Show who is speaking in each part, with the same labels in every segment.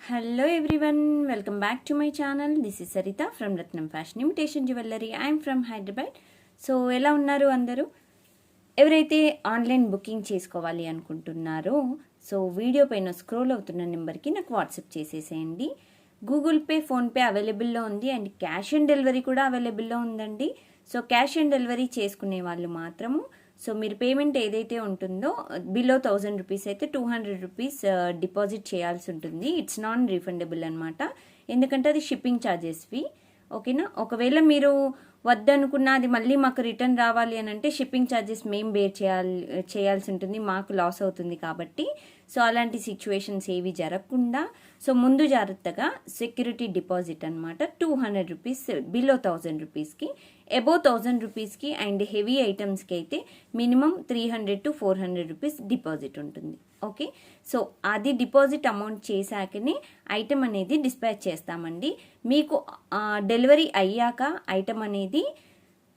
Speaker 1: Hello everyone, welcome back to my channel. This is Sarita from Ratnam Fashion Imitation Jewelry. I am from Hyderabad. So ఎలా ఉన్నారు అందరూ? ఎవరైతే online booking చేసుకోవాలి అనుకుంటున్నారో so video పైన scroll అవుతున్న నెంబర్కి నాకు వాట్సాప్ చేసేసేయండి. గూగుల్ పే, ఫోన్పే అవైలబుల్లో ఉంది అండ్ క్యాష్ ఆన్ డెలివరీ కూడా అవైలబుల్లో ఉందండి. సో క్యాష్ ఆన్ డెలివరీ చేసుకునే వాళ్ళు మాత్రము సో మీరు పేమెంట్ ఏదైతే ఉంటుందో బిలో 1000 రూపీస్ అయితే 200 రూపీస్ డిపాజిట్ చేయాల్సి ఉంటుంది. ఇట్స్ నాన్ రీఫండబుల్ అనమాట, ఎందుకంటే అది షిప్పింగ్ ఛార్జెస్వి. ఓకేనా, ఒకవేళ మీరు వద్దనుకున్న అది మళ్ళీ మాకు రిటర్న్ రావాలి అని అంటే షిప్పింగ్ ఛార్జెస్ మేము బేర్ చేయాల్సి ఉంటుంది, మాకు లాస్ అవుతుంది. కాబట్టి సో అలాంటి సిచ్యువేషన్స్ ఏవి జరగకుండా సో ముందు జాగ్రత్తగా సెక్యూరిటీ డిపాజిట్ అనమాట 200 రూపీస్ బిలో 1000 రూపీస్కి, అబోవ్ 1000 రూపీస్కి అండ్ హెవీ ఐటమ్స్కి అయితే మినిమం 300 to 400 రూపీస్ డిపాజిట్ ఉంటుంది. ఓకే, సో అది డిపాజిట్ అమౌంట్ చేశాకనే ఐటమ్ అనేది డిస్పాచ్ చేస్తామండి. మీకు డెలివరీ అయ్యాక ఐటమ్ అనేది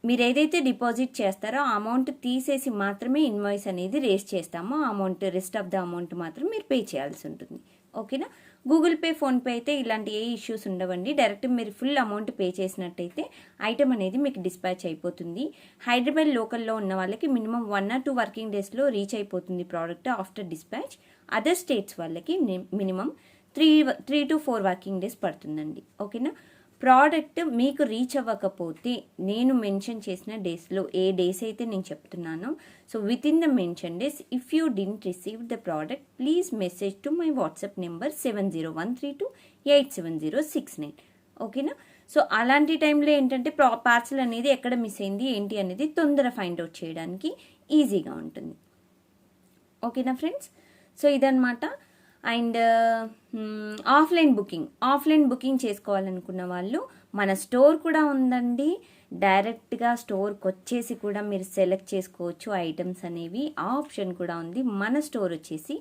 Speaker 1: మీరు ఏదైతే డిపాజిట్ చేస్తారో ఆ అమౌంట్ తీసేసి మాత్రమే ఇన్వాయిస్ అనేది రేస్ చేస్తామో ఆ amount, rest of the amount మాత్రం మీరు పే చేయాల్సి ఉంటుంది. ఓకేనా, గూగుల్ పే, ఫోన్పే అయితే ఇలాంటి ఏ ఇష్యూస్ ఉండవండి. డైరెక్ట్ మీరు ఫుల్ అమౌంట్ పే చేసినట్టయితే ఐటమ్ అనేది మీకు డిస్పాచ్ అయిపోతుంది. హైదరాబాద్ లోకల్లో ఉన్న వాళ్ళకి మినిమం 1 or 2 వర్కింగ్ డేస్లో రీచ్ అయిపోతుంది product after dispatch. Other states వాళ్ళకి మినిమం 3 to 4 వర్కింగ్ డేస్ పడుతుందండి. ఓకేనా, ప్రోడక్ట్ మీకు రీచ్ అవ్వకపోతే నేను మెన్షన్ చేసిన డేస్లో ఏ డేస్ అయితే నేను చెప్తున్నానో so with in the mention days if you didn't receive the product please message to my WhatsApp number 7013287069. ఓకేనా, సో అలాంటి టైంలో ఏంటంటే పార్సల్ అనేది ఎక్కడ మిస్ అయింది ఏంటి అనేది తొందర ఫైండ్ అవుట్ చేయడానికి ఈజీగా ఉంటుంది. ఓకేనా ఫ్రెండ్స్, సో ఇదన్నమాట. అండ్ ఆఫ్లైన్ బుకింగ్ చేసుకోవాలనుకున్న వాళ్ళు మన స్టోర్ కూడా ఉందండి. డైరెక్ట్గా స్టోర్కి వచ్చేసి కూడా మీరు సెలెక్ట్ చేసుకోవచ్చు ఐటమ్స్ అనేవి, ఆ ఆప్షన్ కూడా ఉంది. మన స్టోర్ వచ్చేసి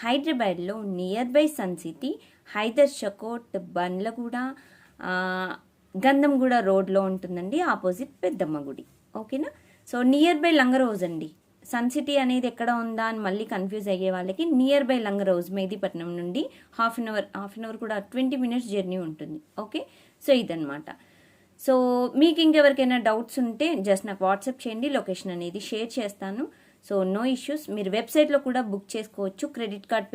Speaker 1: హైదరాబాద్లో near by Sun City, Hydershakote, Bandlaguda, Gandhamguda రోడ్లో ఉంటుందండి, ఆపోజిట్ పెద్దమ్మ గుడి. ఓకేనా, సో నియర్ బై లంగరోజ్ అండి. సన్ సిటీ అనేది ఎక్కడ ఉందా అని మళ్ళీ కన్ఫ్యూజ్ అయ్యే వాళ్ళకి నియర్ బై లంగరోజ్, మెహదీపట్నం నుండి హాఫ్ అన్ అవర్ కూడా 20 minutes జర్నీ ఉంటుంది. ఓకే, సో ఇదన్నమాట. సో మీకు ఇంకెవరికైనా డౌట్స్ ఉంటే జస్ట్ నాకు వాట్సాప్ చేయండి, లొకేషన్ అనేది షేర్ చేస్తాను. So no issues. మీరు వెబ్సైట్లో కూడా బుక్ చేసుకోవచ్చు. క్రెడిట్ కార్డ్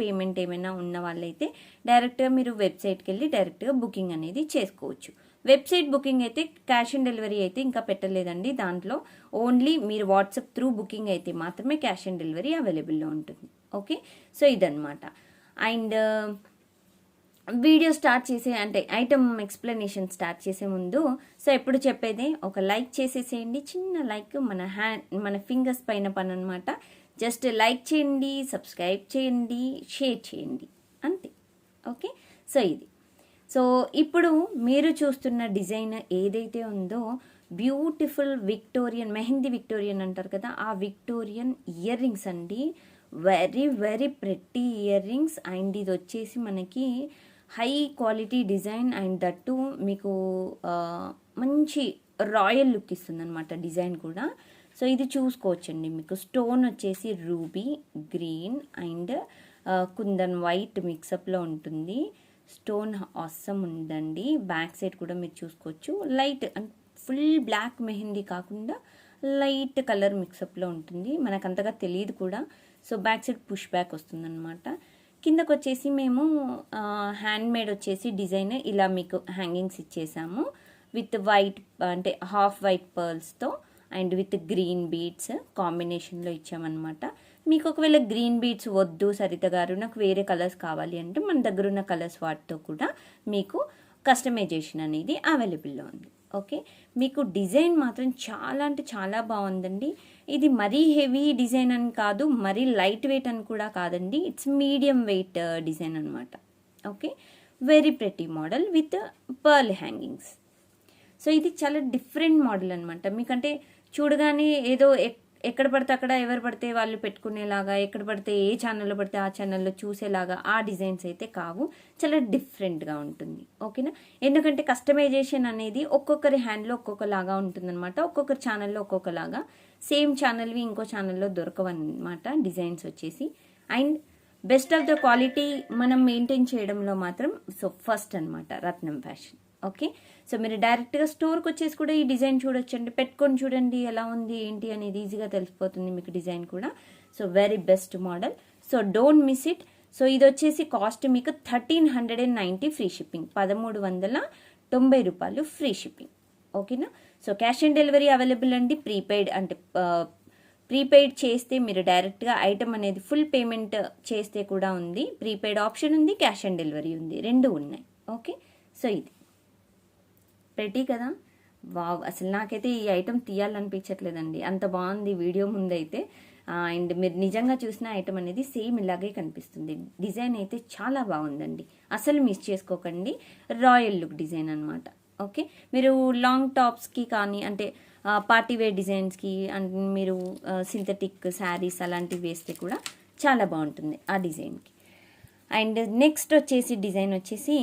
Speaker 1: పేమెంట్ ఏమైనా ఉన్న వాళ్ళైతే డైరెక్ట్గా మీరు వెబ్సైట్కి వెళ్ళి డైరెక్ట్గా బుకింగ్ అనేది చేసుకోవచ్చు. వెబ్సైట్ బుకింగ్ అయితే క్యాష్ ఆన్ డెలివరీ అయితే ఇంకా పెట్టలేదండి. దాంట్లో ఓన్లీ మీరు వాట్సాప్ త్రూ బుకింగ్ అయితే మాత్రమే క్యాష్ ఆన్ డెలివరీ అవైలబుల్లో ఉంటుంది. ఓకే, సో ఇదన్నమాట. అండ్ వీడియో స్టార్ట్ చేసే అంటే ఐటమ్ ఎక్స్ప్లెనేషన్ స్టార్ట్ చేసే ముందు సో ఎప్పుడు చెప్పేదే ఒక లైక్ చేసేసేయండి. చిన్న లైక్ మన ఫింగర్స్ పైన పని అనమాట. జస్ట్ లైక్ చేయండి, సబ్స్క్రైబ్ చేయండి, షేర్ చేయండి, అంతే. ఓకే, సో ఇది. సో ఇప్పుడు మీరు చూస్తున్న డిజైన్ ఏదైతే ఉందో బ్యూటిఫుల్ విక్టోరియన్, మెహందీ విక్టోరియన్ అంటారు కదా, ఆ విక్టోరియన్ ఇయర్ రింగ్స్ అండి. Very very pretty ear rings. And ఇది వచ్చేసి మనకి high quality design and that మీకు మంచి రాయల్ లుక్ ఇస్తుంది అనమాట డిజైన్ కూడా. సో ఇది చూసుకోవచ్చండి. మీకు స్టోన్ వచ్చేసి ruby green and kundan white మిక్సప్లో ఉంటుంది. స్టోన్ ఆసమ్ ఉందండి. బ్యాక్ సైడ్ కూడా మీరు చూసుకోవచ్చు. లైట్ ఫుల్ బ్లాక్ మెహందీ కాకుండా లైట్ కలర్ మిక్సప్లో ఉంటుంది, మనకు అంతగా తెలియదు కూడా. So back side push back వస్తుందన్నమాట. కిందకు వచ్చేసి మేము హ్యాండ్ మేడ్ వచ్చేసి డిజైన్ ఇలా మీకు హ్యాంగింగ్స్ ఇచ్చేసాము విత్ వైట్ అంటే హాఫ్ వైట్ పర్ల్స్తో అండ్ విత్ గ్రీన్ బీడ్స్ కాంబినేషన్లో ఇచ్చామన్నమాట. మీకు ఒకవేళ గ్రీన్ బీడ్స్ వద్దు సరిత గారు, నాకు వేరే కలర్స్ కావాలి అంటే మన దగ్గర ఉన్న కలర్స్ వాటితో కూడా మీకు కస్టమైజేషన్ అనేది అవైలబుల్లో ఉంది. ఓకే, మీకు డిజైన్ మాత్రం చాలా అంటే చాలా బాగుందండి. ఇది మరీ హెవీ డిజైన్ అని కాదు, మరీ లైట్ వెయిట్ అని కూడా కాదండి. ఇట్స్ మీడియం వెయిట్ డిజైన్ అనమాట. Okay, very pretty model with pearl hangings. So ఇది చాలా డిఫరెంట్ మోడల్ అనమాట. మీకంటే చూడగానే ఏదో ఎక్కడ పడితే అక్కడ ఎవరు పడితే వాళ్ళు పెట్టుకునేలాగా, ఎక్కడ పడితే ఏ ఛానల్లో పడితే ఆ ఛానల్లో చూసేలాగా ఆ డిజైన్స్ అయితే కావు. చాలా డిఫరెంట్గా ఉంటుంది. ఓకేనా, ఎందుకంటే కస్టమైజేషన్ అనేది ఒక్కొక్కరి హ్యాండ్లో ఒక్కొక్కలాగా ఉంటుందన్నమాట. ఒక్కొక్కరి ఛానల్లో ఒక్కొక్కలాగా, సేమ్ ఛానల్వి ఇంకో ఛానల్లో దొరకవన్నమాట డిజైన్స్ వచ్చేసి. And best of the quality మనం మెయింటైన్ చేయడంలో మాత్రం సో ఫస్ట్ అనమాట రత్నం ఫ్యాషన్. ఓకే, సో మీరు డైరెక్ట్గా స్టోర్కి వచ్చేసి కూడా ఈ డిజైన్ చూడొచ్చండి, పెట్టుకొని చూడండి ఎలా ఉంది ఏంటి అనేది ఈజీగా తెలిసిపోతుంది మీకు డిజైన్ కూడా. So very best model, so don't miss it. So ఇది వచ్చేసి కాస్ట్ మీకు 1390 ఫ్రీ షిప్పింగ్, 1390 రూపాయలు ఫ్రీ షిప్పింగ్. ఓకేనా, so cash on delivery available అండి. ప్రీపెయిడ్ అంటే ప్రీపెయిడ్ చేస్తే మీరు డైరెక్ట్గా ఐటమ్ అనేది ఫుల్ పేమెంట్ చేస్తే కూడా ఉంది, ప్రీపెయిడ్ ఆప్షన్ ఉంది, క్యాష్ ఆన్ డెలివరీ ఉంది, రెండు ఉన్నాయి. ఓకే, సో ఇది ప్రెటీ కదా, వావ్, అసలు నాకైతే ఈ ఐటమ్ తీయాలనిపించట్లేదండి, అంత బాగుంది వీడియో ముందైతే. అండ్ మీరు నిజంగా చూసిన ఐటమ్ అనేది సేమ్ ఇలాగే కనిపిస్తుంది. డిజైన్ అయితే చాలా బాగుందండి, అసలు మిస్ చేసుకోకండి. రాయల్ లుక్ డిజైన్ అనమాట. ఓకే, మీరు లాంగ్ టాప్స్కి కానీ అంటే పార్టీ వేర్ డిజైన్స్కి అండ్ మీరు సింథటిక్ శారీస్ అలాంటివి వేస్తే కూడా చాలా బాగుంటుంది ఆ డిజైన్కి. అండ్ నెక్స్ట్ వచ్చేసి డిజైన్ వచ్చేసి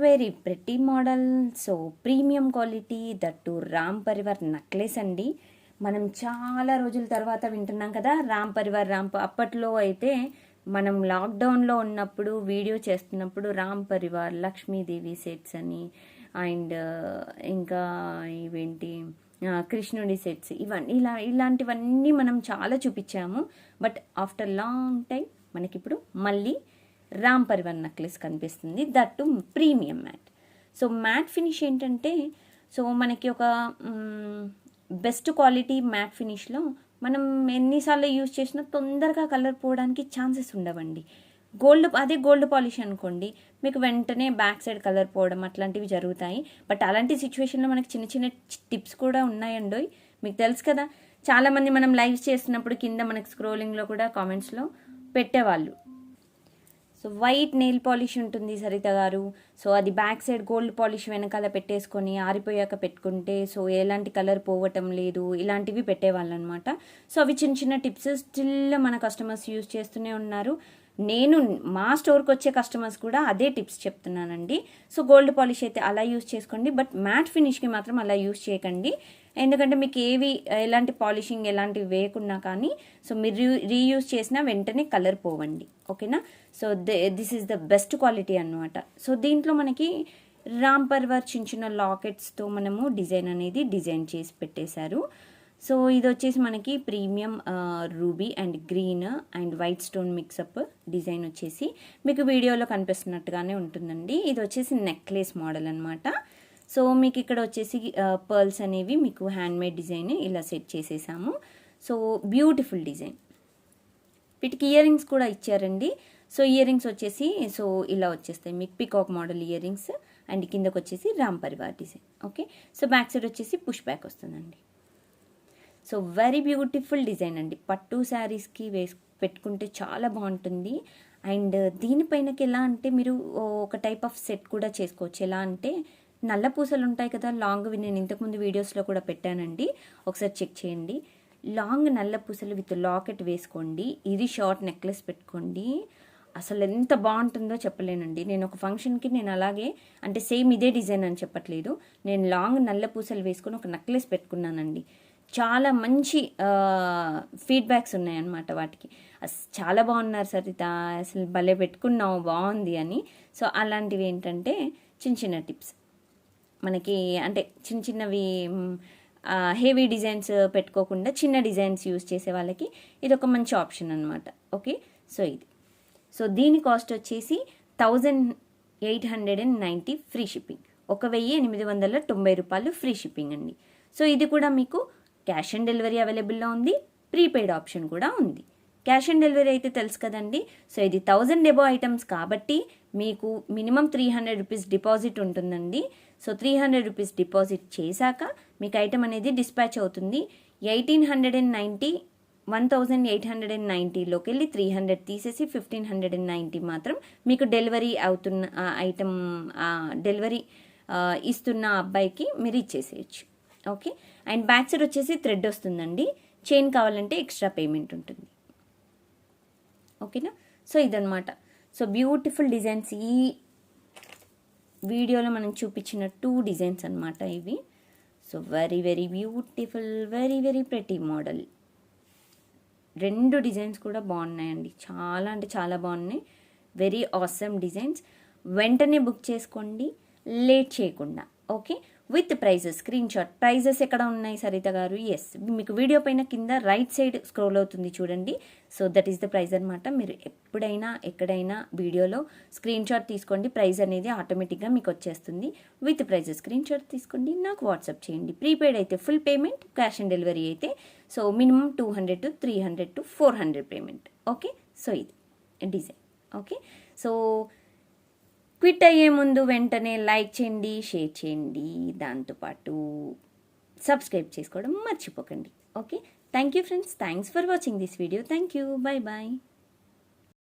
Speaker 1: very pretty model, so premium quality, that Ram Parivar necklace అండి. మనం చాలా రోజుల తర్వాత వింటున్నాం కదా రామ్ పరివార్. అప్పట్లో అయితే మనం లాక్డౌన్లో ఉన్నప్పుడు వీడియో చేస్తున్నప్పుడు రామ్ పరివార్, లక్ష్మీదేవి సెట్స్ అని, అండ్ ఇంకా ఇవేంటి కృష్ణుడి సెట్స్, ఇవన్నీ ఇలాంటివన్నీ మనం చాలా చూపించాము. బట్ ఆఫ్టర్ లాంగ్ టైం మనకి ఇప్పుడు మళ్ళీ రామ్ పరివార్ నెక్లెస్ కనిపిస్తుంది, that premium matte. So matte finish ఏంటంటే, సో మనకి ఒక బెస్ట్ క్వాలిటీ మ్యాట్ ఫినిష్లో మనం ఎన్నిసార్లు యూజ్ చేసినా తొందరగా కలర్ పోవడానికి ఛాన్సెస్ ఉండవండి. అదే గోల్డ్ పాలిష్ అనుకోండి, మీకు వెంటనే బ్యాక్ సైడ్ కలర్ పోవడం అట్లాంటివి జరుగుతాయి. బట్ అలాంటి సిచ్యువేషన్లో మనకి చిన్న చిన్న టిప్స్ కూడా ఉన్నాయండి, మీకు తెలుసు కదా. చాలామంది మనం లైవ్స్ చేస్తున్నప్పుడు కింద మనకి స్క్రోలింగ్లో కూడా కామెంట్స్లో పెట్టేవాళ్ళు. సో వైట్ నెయిల్ పాలిష్ ఉంటుంది సరిత గారు, సో అది బ్యాక్ సైడ్ గోల్డ్ పాలిష్ వెనకాల పెట్టేసుకొని ఆరిపోయాక పెట్టుకుంటే సో ఎలాంటి కలర్ పోవటం లేదు, ఇలాంటివి పెట్టేవాళ్ళు అనమాట. సో అవి చిన్న చిన్న టిప్స్ స్టిల్ మన కస్టమర్స్ యూజ్ చేస్తూనే ఉన్నారు. నేను మా స్టోర్కి వచ్చే కస్టమర్స్ కూడా అదే టిప్స్ చెప్తున్నానండి. సో గోల్డ్ పాలిష్ అయితే అలా యూజ్ చేసుకోండి, బట్ మ్యాట్ ఫినిష్కి మాత్రం అలా యూజ్ చేయకండి. ఎందుకంటే మీకు ఎలాంటి పాలిషింగ్ ఎలాంటివి వేయకున్నా కానీ సో మీరు రీయూజ్ చేసినా వెంటనే కలర్ పోవండి. ఓకేనా, so this is the best quality అనమాట. సో దీంట్లో మనకి రామ్ పరివార్ చిన్న చిన్న లాకెట్స్తో మనము డిజైన్ చేసి పెట్టేశారు. సో ఇది వచ్చేసి మనకి premium ruby and green and white stone mix up design వచ్చేసి మీకు వీడియోలో కనిపిస్తున్నట్టుగానే ఉంటుందండి. ఇది వచ్చేసి నెక్లెస్ మోడల్ అనమాట. సో మీకు ఇక్కడ వచ్చేసి పర్ల్స్ అనేవి మీకు హ్యాండ్మేడ్ డిజైన్ ఇలా సెట్ చేసేసాము. So beautiful design. వీటికి ఇయర్ రింగ్స్ కూడా ఇచ్చారండి. సో ఇయర్ రింగ్స్ వచ్చేసి సో ఇలా వచ్చేస్తాయి మీకు peacock model ear rings, and కిందకు వచ్చేసి Ram Parivar design. Okay, so back side వచ్చేసి పుష్ బ్యాక్ వస్తుందండి. సో వెరీ బ్యూటిఫుల్ డిజైన్ అండి, పట్టు శారీస్కి పెట్టుకుంటే చాలా బాగుంటుంది. అండ్ దీనిపైనకి ఎలా అంటే మీరు ఒక టైప్ ఆఫ్ సెట్ కూడా చేసుకోవచ్చు. ఎలా అంటే నల్ల పూసలు ఉంటాయి కదా లాంగ్వి, నేను ఇంతకుముందు వీడియోస్లో కూడా పెట్టానండి, ఒకసారి చెక్ చేయండి. లాంగ్ నల్ల పూసలు విత్ లాకెట్ వేసుకోండి, ఇది షార్ట్ నెక్లెస్ పెట్టుకోండి, అసలు ఎంత బాగుంటుందో చెప్పలేనండి. నేను ఒక ఫంక్షన్కి నేను అలాగే అంటే సేమ్ ఇదే డిజైన్ అని చెప్పట్లేదు, నేను లాంగ్ నల్ల పూసలు వేసుకొని ఒక నెక్లెస్ పెట్టుకున్నానండి. చాలా మంచి ఫీడ్బ్యాక్స్ ఉన్నాయన్నమాట వాటికి. చాలా బాగున్నారు సరిత, అసలు భలే పెట్టుకున్నావు బాగుంది అని. సో అలాంటివి ఏంటంటే చిన్న చిన్న టిప్స్ మనకి, అంటే చిన్న చిన్నవి హెవీ డిజైన్స్ పెట్టుకోకుండా చిన్న డిజైన్స్ యూజ్ చేసే వాళ్ళకి ఇది ఒక మంచి ఆప్షన్ అనమాట. ఓకే, సో ఇది సో దీని కాస్ట్ వచ్చేసి 1890 ఫ్రీ షిప్పింగ్, 1890 రూపాయలు ఫ్రీ షిప్పింగ్ అండి. సో ఇది కూడా మీకు క్యాష్ ఆన్ డెలివరీ అవైలబుల్లో ఉంది, ప్రీపెయిడ్ ఆప్షన్ కూడా ఉంది. క్యాష్ ఆన్ డెలివరీ అయితే తెలుసు కదండి. సో ఇది 1000 ఎబో ఐటమ్స్ కాబట్టి మీకు మినిమం 300 రూపీస్ డిపాజిట్ ఉంటుందండి. సో 300 రూపీస్ డిపాజిట్ చేశాక మీకు ఐటమ్ అనేది డిస్పాచ్ అవుతుంది. 1890లోకి వెళ్ళి 300 తీసేసి 1590 మాత్రం మీకు డెలివరీ అవుతున్న ఐటమ్ డెలివరీ ఇస్తున్న అబ్బాయికి మీరు ఇచ్చేసేయచ్చు. ఓకే, అండ్ బ్యాక్ సైడ్ వచ్చేసి థ్రెడ్ వస్తుందండి, చైన్ కావాలంటే ఎక్స్ట్రా పేమెంట్ ఉంటుంది. ఓకేనా, సో ఇదనమాట. సో బ్యూటిఫుల్ డిజైన్స్, ఈ వీడియోలో మనం చూపించిన 2 డిజైన్స్ అనమాట ఇవి. So very very beautiful, very very pretty model. 2 designs కూడా బాగున్నాయండి, చాలా అంటే చాలా బాగున్నాయి. Very awesome designs. వెంటనే బుక్ చేసుకోండి, లేట్ చేయకుండా. Okay, with prices, screenshot. Prices ఎక్కడ ఉన్నాయి సరిత గారు? ఎస్, మీకు వీడియో పైన కింద రైట్ సైడ్ స్క్రోల్ అవుతుంది చూడండి. So that is the price అనమాట. మీరు ఎప్పుడైనా ఎక్కడైనా వీడియోలో స్క్రీన్ షాట్ తీసుకోండి, ప్రైజ్ అనేది ఆటోమేటిక్గా మీకు వచ్చేస్తుంది. విత్ ప్రైజెస్ స్క్రీన్ షాట్ తీసుకోండి, నాకు వాట్సాప్ చేయండి. ప్రీపెయిడ్ అయితే full payment, cash on delivery అయితే so minimum 200 to 300 to 400 payment. Okay, so ఇది డిజైన్. ఓకే, సో క్విట్ అయ్యే ముందు వెంటనే లైక్ చేయండి, షేర్ చేయండి, దాంతోపాటు సబ్స్క్రైబ్ చేసుకోవడం మర్చిపోకండి. Okay, thank you friends, thanks for watching this video. Thank you, bye bye.